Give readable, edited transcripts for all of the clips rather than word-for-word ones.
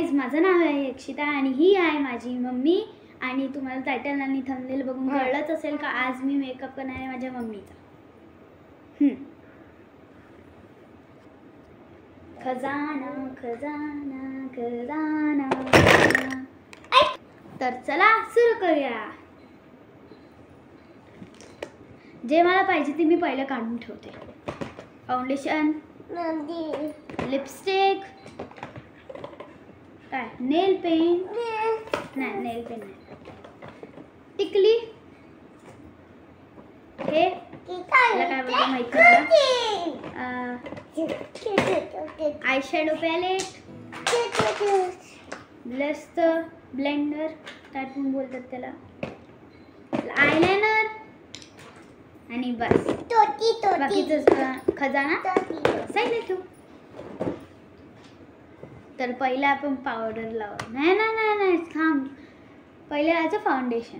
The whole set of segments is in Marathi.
गाईज, माझं नाव आहे अक्षिता आणि ही आहे माझी मम्मी. आणि तुम्हाला टायटल आणि थंबनेल बघून कळलंच असेल का आज मी मेकअप करणार आहे माझ्या मम्मीचा. खजाना खजाना खजाना. तर चला सुरू करूया. जे मला पाहिजे ते मी पहिलं काढून ठेवते. फाउंडेशन, लिपस्टिक, काय नेल पेंट नाही, नेल पेंट नाही, टिकली, हे काय बोलतो माहिती मला, आय शॅडो पॅलेट, ब्लेंडर काय पण बोलतात त्याला, आयलायनर आणि बस. बाकीचं खजाना साईडला ठेवू. तर पहिला आपण पावडर लावू. नाही नाही नाही नाही थांब, पहिले लावायचं फाउंडेशन.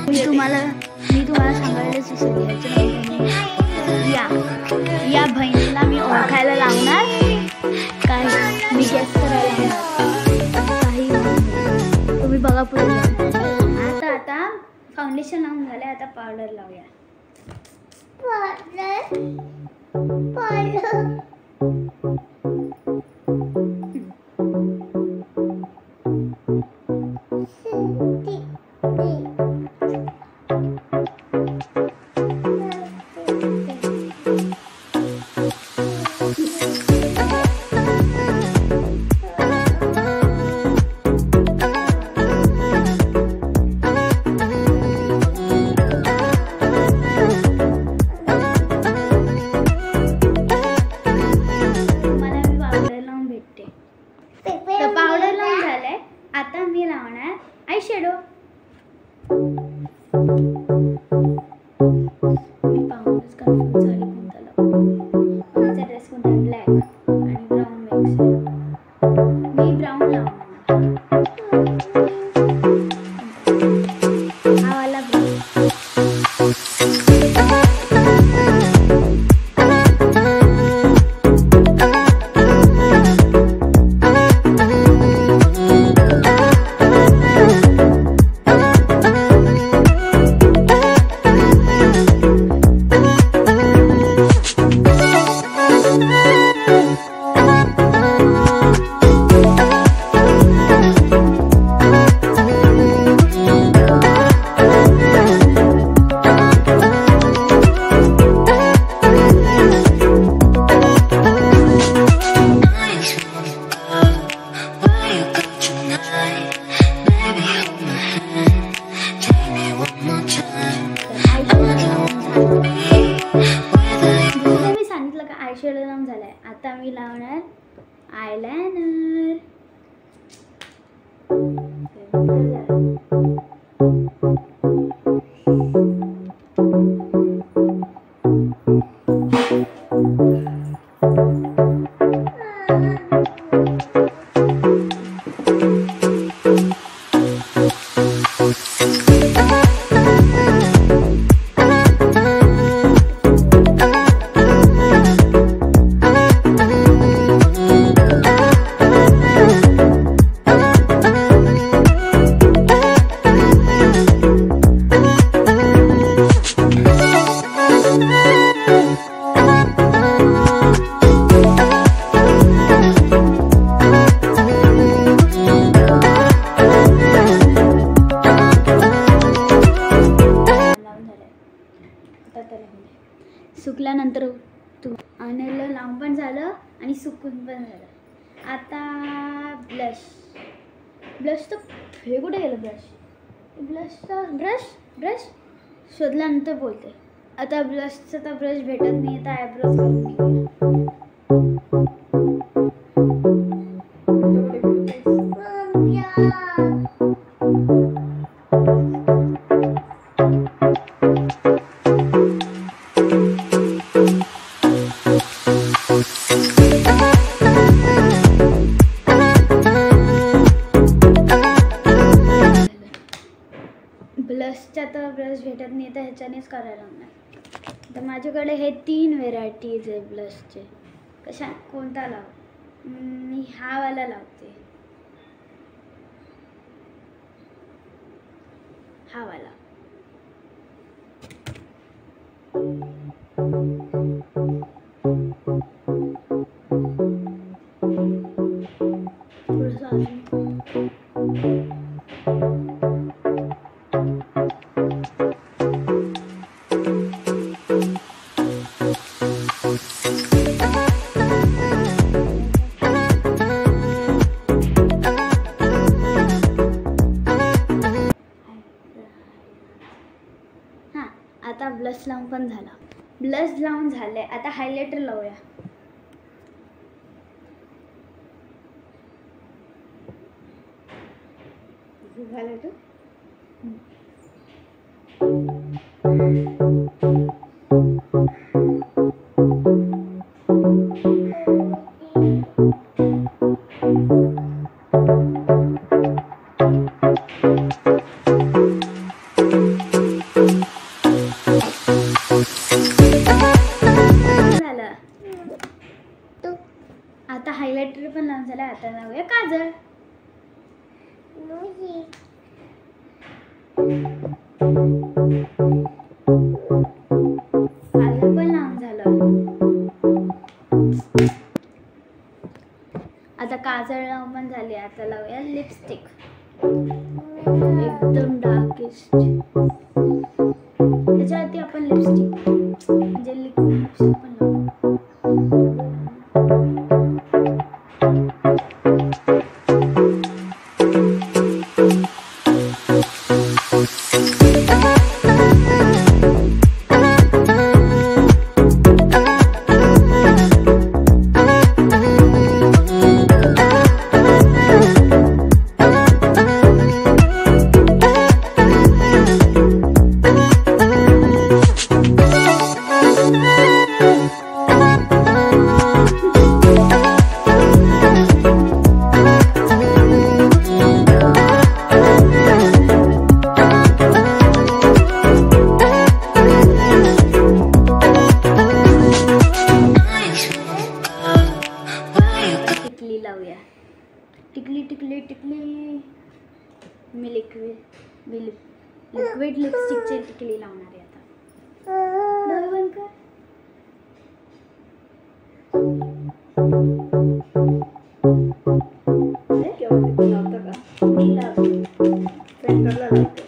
मी तुम्हाला सांगायलाच विसरले. या बहिणीला मी ओळखायला लावणार. काय मी गेस करायला काही तुम्ही बघा पुढे. आता फाउंडेशन लावून झाले. आता पावडर लावूया. पावडर लावून झालंय. आता मी लावणार आय शॅडो. मी पाहूनच कन्फ्युज झाली कोणता लावू. माझा ड्रेस कोणता, ब्लॅक आणि ब्राऊन मिक्स. मी ब्राऊन लावणार. हा वाला ब्राऊन. मी सांगितलं का आय शॅडो लावून झालाय. आता मी लावणार आयलायनर. झालं आणि सुकून पण झालं. आता ब्लश तर हे कुठे गेलं? ब्लशचा ब्रश शोधल्यानंतर बोलते. आता ब्लशचा तर ब्रश भेटत नाही, तर आयब्रोज करून घेऊया. ब्लशचा तर ब्रश भेटत नाही, तर ह्याच्यानेच करायला लागणार. तर माझ्याकडे हे 3 व्हेरायटीज आहे ब्लशचे. कोणता लावू? मी हा वाला लावते, हा वाला. आता ब्लश लावून पण झाला. ब्लश लावून झाले. आता हायलायटर लावूया. हायलायटर आता हायलायटर पण लावून झालं. आता लावूया काजळ. काजळ पण लावून झालं. आता काजळ लावून पण झाली. आता लावूया लिपस्टिक, एकदम डार्केस्ट. त्याच्यावरती आपण लिपस्टिक म्हणजे लिक्विड लिपस्टिक पण लावू. टिकली मी लिक्विड लिपस्टिकची टिकली लावणार आहे. आता डोळे बंद कर. मी लावते सेंटरला लावते.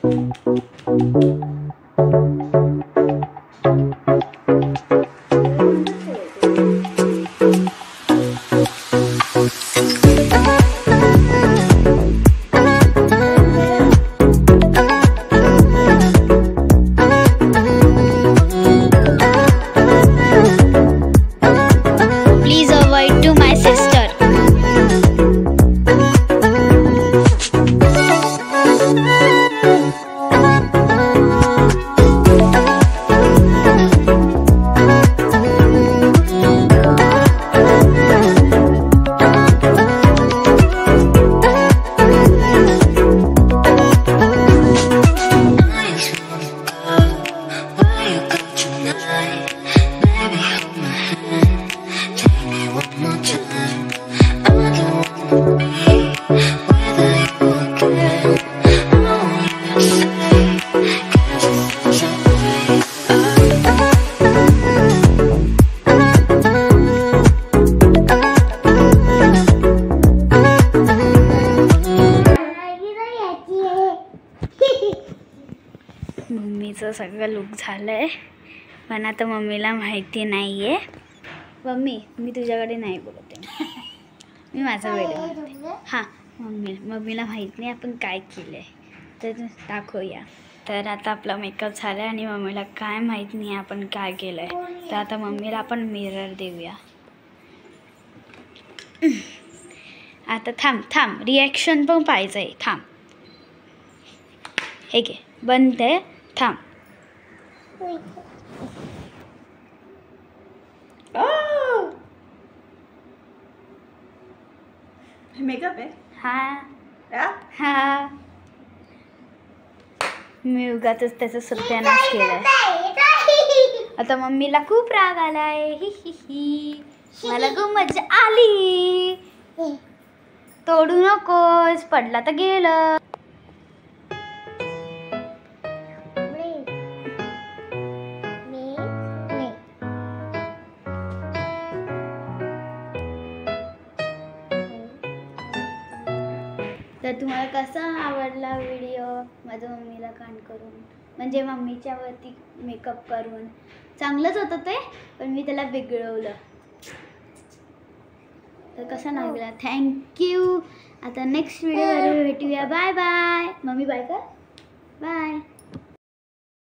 मम्मीचं सगळं लुक झालंय, पण आता मम्मीला माहिती नाहीये. मम्मी मी तुझ्याकडे नाही बोलते, मी माझा व्हिडिओ. हां मम्मीला माहीत नाही आपण काय केलं आहे, तर दाखवूया. तर आता आपला मेकअप झाला आहे आणि मम्मीला काय माहीत नाही आपण काय केलं आहे. तर आता मम्मीला आपण मिरर देऊया. आता थांब रिॲक्शन पण पाहिजे. थांब, हे घे बंद आहे, थांब. मेकअप आहे हा मी उगाचच त्याचा सत्यानाश केलाय. आता मम्मीला खूप राग आलाय. ही मला खूप मजा आली. तोडू नकोस, पडला तर गेलं. तर तुम्हाला कसा आवडला व्हिडिओ माझ्या मम्मीला कांड करून, म्हणजे मम्मीच्या वरती मेकअप करून? चांगलंच होतं ते, पण मी त्याला बिघडवलं. तर कसा लागला? थँक्यू. आता नेक्स्ट व्हिडिओमध्ये भेटूया. Bye bye. मम्मी बाय कर. बाय.